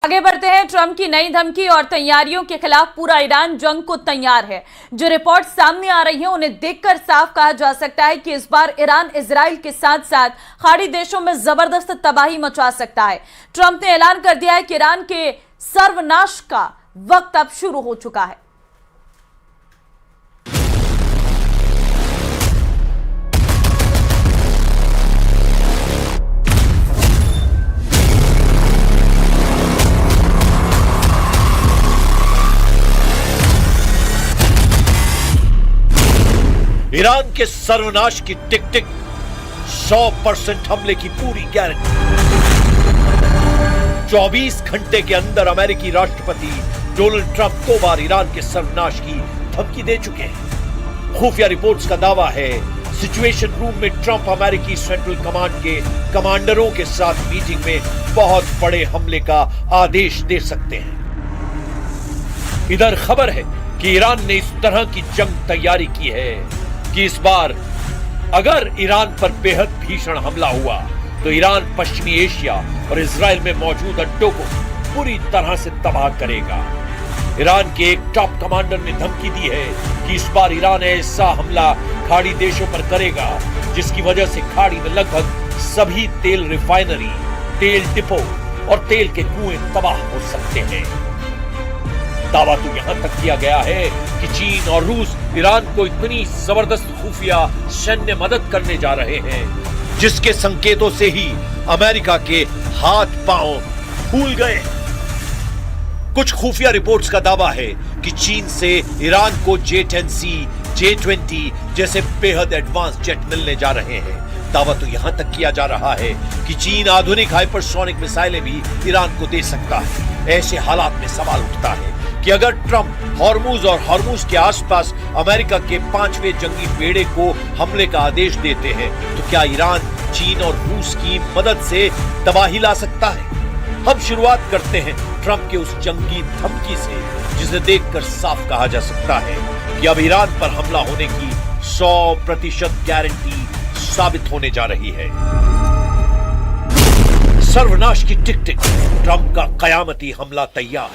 आगे बढ़ते हैं। ट्रंप की नई धमकी और तैयारियों के खिलाफ पूरा ईरान जंग को तैयार है। जो रिपोर्ट सामने आ रही है उन्हें देखकर साफ कहा जा सकता है कि इस बार ईरान इजराइल के साथ साथ खाड़ी देशों में जबरदस्त तबाही मचा सकता है। ट्रंप ने ऐलान कर दिया है कि ईरान के सर्वनाश का वक्त अब शुरू हो चुका है। ईरान के सर्वनाश की टिक टिक, 100% हमले की पूरी गारंटी। 24 घंटे के अंदर अमेरिकी राष्ट्रपति डोनाल्ड ट्रंप 2 बार ईरान के सर्वनाश की धमकी दे चुके हैं। खुफिया रिपोर्ट्स का दावा है सिचुएशन रूम में ट्रंप अमेरिकी सेंट्रल कमांड के कमांडरों के साथ मीटिंग में बहुत बड़े हमले का आदेश दे सकते हैं। इधर खबर है कि ईरान ने इस तरह की जंग तैयारी की है कि इस बार अगर ईरान पर बेहद भीषण हमला हुआ तो ईरान पश्चिमी एशिया और इजराइल में मौजूद अड्डों को पूरी तरह से तबाह करेगा। ईरान के एक टॉप कमांडर ने धमकी दी है कि इस बार ईरान ऐसा हमला खाड़ी देशों पर करेगा जिसकी वजह से खाड़ी में लगभग सभी तेल रिफाइनरी, तेल डिपो और तेल के कुएं तबाह हो सकते हैं। दावा तो यहां तक किया गया है कि चीन और रूस ईरान को इतनी जबरदस्त खुफिया सैन्य मदद करने जा रहे हैं जिसके संकेतों से ही अमेरिका के हाथ पांव फूल गए। कुछ खुफिया रिपोर्ट्स का दावा है कि चीन से ईरान को J-10C, J-20 जैसे बेहद एडवांस जेट मिलने जा रहे हैं। दावा तो यहां तक किया जा रहा है कि चीन आधुनिक हाइपरसोनिक मिसाइलें भी ईरान को दे सकता है। ऐसे हालात में सवाल उठता है कि अगर ट्रंप हॉर्मुज और हॉर्मुज के आसपास अमेरिका के 5वें जंगी बेड़े को हमले का आदेश देते हैं तो क्या ईरान चीन और रूस की मदद से तबाही ला सकता है? हम शुरुआत करते हैं ट्रंप के उस जंगी धमकी से जिसे देखकर साफ कहा जा सकता है कि अब ईरान पर हमला होने की 100% गारंटी साबित होने जा रही है। सर्वनाश की टिक टिक, ट्रंप का कयामती हमला तैयार।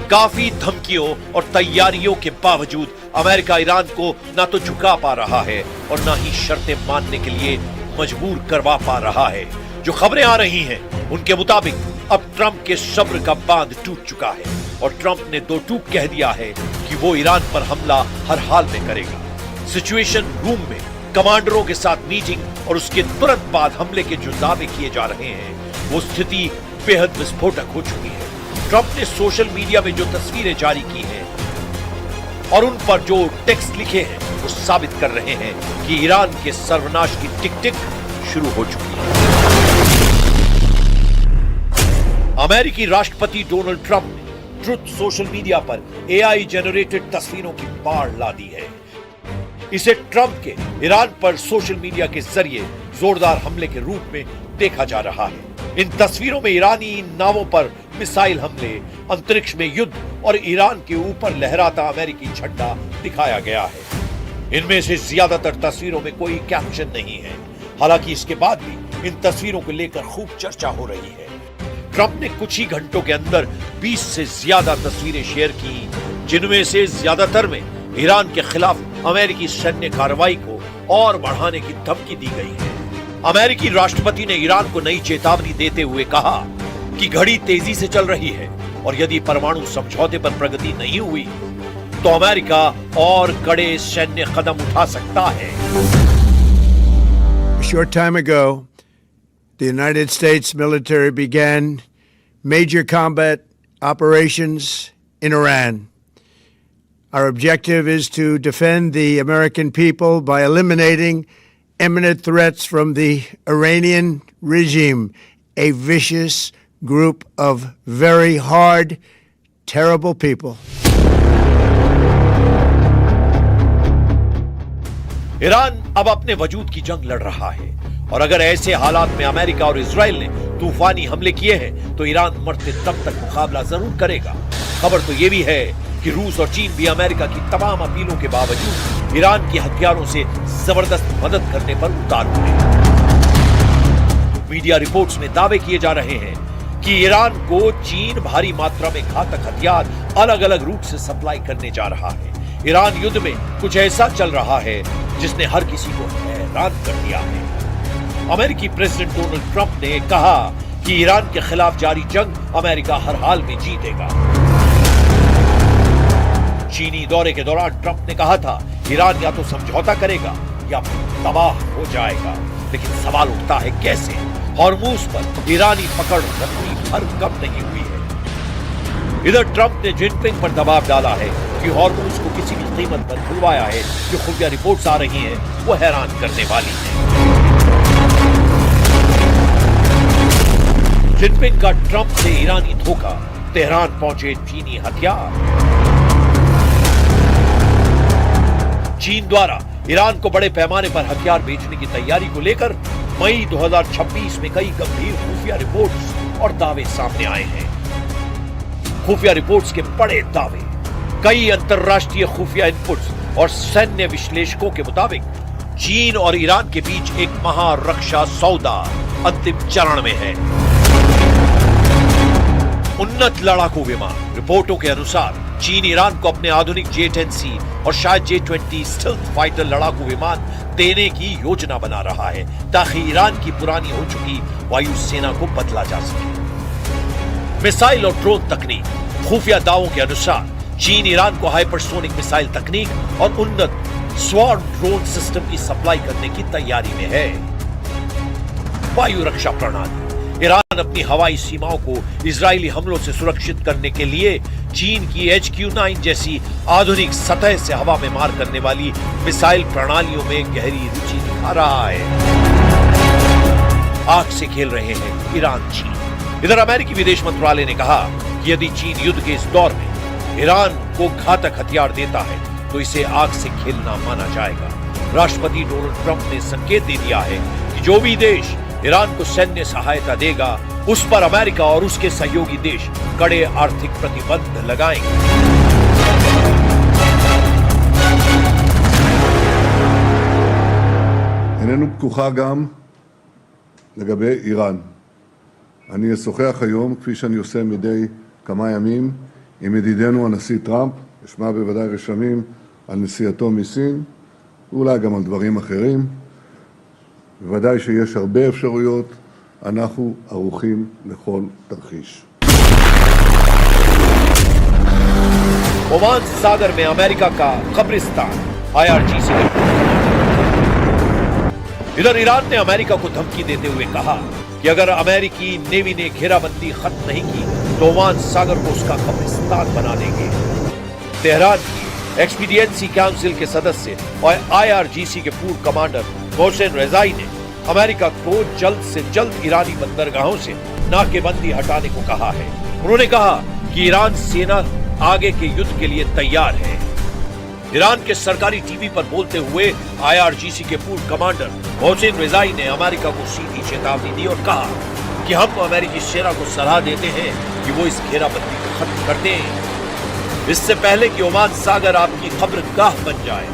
काफी धमकियों और तैयारियों के बावजूद अमेरिका ईरान को ना तो झुका पा रहा है और ना ही शर्तें मानने के लिए मजबूर करवा पा रहा है। जो खबरें आ रही हैं उनके मुताबिक अब ट्रंप के सब्र का बांध टूट चुका है और ट्रंप ने 2 टूक कह दिया है कि वो ईरान पर हमला हर हाल में करेगा। सिचुएशन रूम में कमांडरों के साथ मीटिंग और उसके तुरंत बाद हमले के जो दावे किए जा रहे हैं वो स्थिति बेहद विस्फोटक हो चुकी है। ट्रंप ने सोशल मीडिया में जो तस्वीरें जारी की हैं और उन पर जो टेक्स्ट लिखे हैं वो साबित कर रहे हैं कि ईरान के सर्वनाश की टिक टिक शुरू हो चुकी है। अमेरिकी राष्ट्रपति डोनाल्ड ट्रंप ने ट्रुथ सोशल मीडिया पर AI जनरेटेड तस्वीरों की बाढ़ ला दी है। इसे ट्रंप के ईरान पर सोशल मीडिया के जरिए जोरदार हमले के रूप में देखा जा रहा है। इन तस्वीरों में ईरानी नावों पर मिसाइल हमले, अंतरिक्ष में युद्ध और ईरान के ऊपर लहराता अमेरिकी झंडा दिखाया गया है। इनमें से ज्यादातर तस्वीरों में कोई कैप्शन नहीं है। हालांकि इसके बाद भी इन तस्वीरों को लेकर खूब चर्चा हो रही है। ट्रंप ने कुछ ही घंटों के अंदर 20 से ज्यादा तस्वीरें शेयर की जिनमें से ज्यादातर में ईरान के खिलाफ अमेरिकी सैन्य कार्रवाई को और बढ़ाने की धमकी दी गई है। अमेरिकी राष्ट्रपति ने ईरान को नई चेतावनी देते हुए कहा कि घड़ी तेजी से चल रही है और यदि परमाणु समझौते पर प्रगति नहीं हुई तो अमेरिका और कड़े सैन्य कदम उठा सकता है। A short time ago, the United States military began major combat operations in Iran. Our objective is to defend the American people by eliminating imminent threats from the Iranian regime, a vicious group of very hard, terrible people. Iran अब अपने वजूद की जंग लड़ रहा है और अगर ऐसे हालात में अमेरिका और इजराइल ने तूफानी हमले किए हैं तो ईरान मरते दम तक मुकाबला जरूर करेगा। खबर तो ये भी है कि रूस और चीन भी अमेरिका की तमाम अपीलों के बावजूद ईरान के हथियारों से जबरदस्त मदद करने पर उतारू हैं। मीडिया रिपोर्ट्स में दावे किए जा रहे हैं कि ईरान को चीन भारी मात्रा में घातक हथियार अलग अलग रूट से सप्लाई करने जा रहा है। ईरान युद्ध में कुछ ऐसा चल रहा है जिसने हर किसी को हैरान कर दिया है। अमेरिकी प्रेसिडेंट डोनाल्ड ट्रंप ने कहा कि ईरान के खिलाफ जारी जंग अमेरिका हर हाल में जीतेगा। चीनी दौरे के दौरान ट्रंप ने कहा था ईरान या तो समझौता करेगा या तबाह हो जाएगा, लेकिन सवाल उठता है कैसे? हॉर्मूज पर ईरानी पकड़ रत्ती भर कम नहीं हुई है। इधर ट्रंप ने जिनपिंग पर दबाव डाला है कि हॉर्मूज को किसी भी कीमत पर खुलवाया है। जो खुफिया रिपोर्ट्स आ रही हैं वो हैरान करने वाली हैं। जिनपिंग का ट्रंप से ईरानी धोखा, तेहरान पहुंचे चीनी हथियार। चीन द्वारा ईरान को बड़े पैमाने पर हथियार बेचने की तैयारी को लेकर मई 2026 में कई गंभीर खुफिया रिपोर्ट्स और दावे सामने आए हैं। खुफिया रिपोर्ट्स के बड़े दावे, कई अंतरराष्ट्रीय खुफिया इनपुट्स और सैन्य विश्लेषकों के मुताबिक चीन और ईरान के बीच एक महारक्षा सौदा अंतिम चरण में है। उन्नत लड़ाकू विमान, रिपोर्टों के अनुसार चीन ईरान को अपने आधुनिक J-10C और शायद J-20 स्टेल्थ फाइटर लड़ाकू विमान देने की योजना बना रहा है ताकि ईरान की पुरानी हो चुकी वायुसेना को बदला जा सके। मिसाइल और ड्रोन तकनीक, खुफिया दावों के अनुसार चीन ईरान को हाइपरसोनिक मिसाइल तकनीक और उन्नत स्वॉर्म ड्रोन सिस्टम की सप्लाई करने की तैयारी में है। वायु रक्षा प्रणाली, ईरान अपनी हवाई सीमाओं को इजरायली हमलों से सुरक्षित करने के लिए चीन की HQ-9 जैसी आधुनिक सतह से हवा में मार करने वाली मिसाइल प्रणालियों में गहरी रुचि दिखा रहा है। आग से खेल रहे हैं ईरान चीन। इधर अमेरिकी विदेश मंत्रालय ने कहा कि यदि चीन युद्ध के इस दौर में ईरान को घातक हथियार देता है तो इसे आग से खेलना माना जाएगा। राष्ट्रपति डोनाल्ड ट्रंप ने संकेत दे दिया है कि जो भी देश ईरान को सैन्य सहायता देगा उस पर अमेरिका और उसके सहयोगी देश कड़े आर्थिक प्रतिबंध लगाएंगे। איננו פתוחה גם לגבי איראן. אני אשוחח היום, כפי שאני עושה מדי כמה ימים, עם ידידנו הנשיא טראמפ, אשמע בוודאי רשמים על נסיעתו מסין, ואולי גם על דברים אחרים. בוודאי שיש הרבה אפשרויות, אנחנו ערוכים לכל תרחיש. ओमान सागर में अमेरिका का कब्रिस्तान, IRGC ने इधर ईरान ने अमेरिका को धमकी देते हुए कहा कि अगर अमेरिकी नेवी ने घेराबंदी खत्म नहीं की तो ओमान सागर को उसका कब्रिस्तान बना देंगे। तेहरान की एक्सपीडिएंसी काउंसिल के सदस्य और IRGC के पूर्व कमांडर मोहसिन रेजाई ने अमेरिका को जल्द से जल्द ईरानी बंदरगाहों से नाकेबंदी हटाने को कहा है। उन्होंने कहा कि ईरान सेना आगे के युद्ध के लिए तैयार है। ईरान के सरकारी टीवी पर बोलते हुए IRGC के पूर्व कमांडर मोहसिन रेजाई ने अमेरिका को सीधी चेतावनी दी और कहा कि हम अमेरिकी सेना को सलाह देते हैं कि वो इस घेराबंदी को खत्म कर दें, इससे पहले कि ओमान सागर आपकी खबरगाह बन जाए।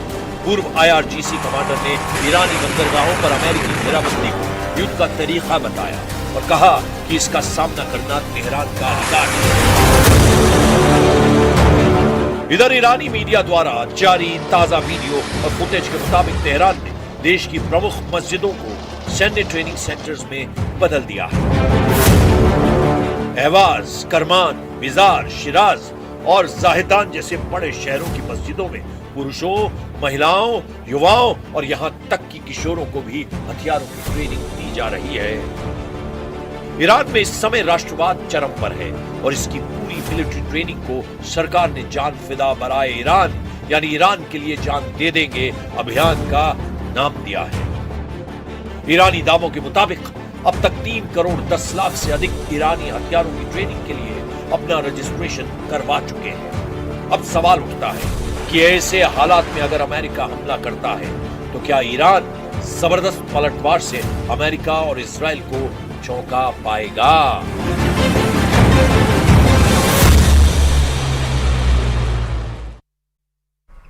पूर्व IRGC कमांडर ने ईरानी बंदरगाहों पर अमेरिकी घेराबंदी को युद्ध का तरीका बताया और कहा कि इसका सामना करना तेहरान का अधिकार है। इधर ईरानी मीडिया द्वारा जारी ताजा वीडियो और फुटेज के मुताबिक तेहरान ने देश की प्रमुख मस्जिदों को सैन्य ट्रेनिंग सेंटर्स में बदल दिया है। अहवाज, करमान, मिजार, शिराज और जाहिदान जैसे बड़े शहरों की मस्जिदों में पुरुषों, महिलाओं, युवाओं और यहां तक कि किशोरों को भी हथियारों की ट्रेनिंग दी जा रही है। ईरान में इस समय राष्ट्रवाद चरम पर है और इसकी पूरी मिलिट्री ट्रेनिंग को सरकार ने जान फिदा बराए ईरान यानी ईरान के लिए जान दे देंगे अभियान का नाम दिया है। ईरानी दावों के मुताबिक अब तक 3 करोड़ 10 लाख से अधिक ईरानी हथियारों की ट्रेनिंग के लिए अपना रजिस्ट्रेशन करवा चुके हैं। अब सवाल उठता है कि ऐसे हालात में अगर अमेरिका हमला करता है तो क्या ईरान जबरदस्त पलटवार से अमेरिका और इजराइल को चौंका पाएगा?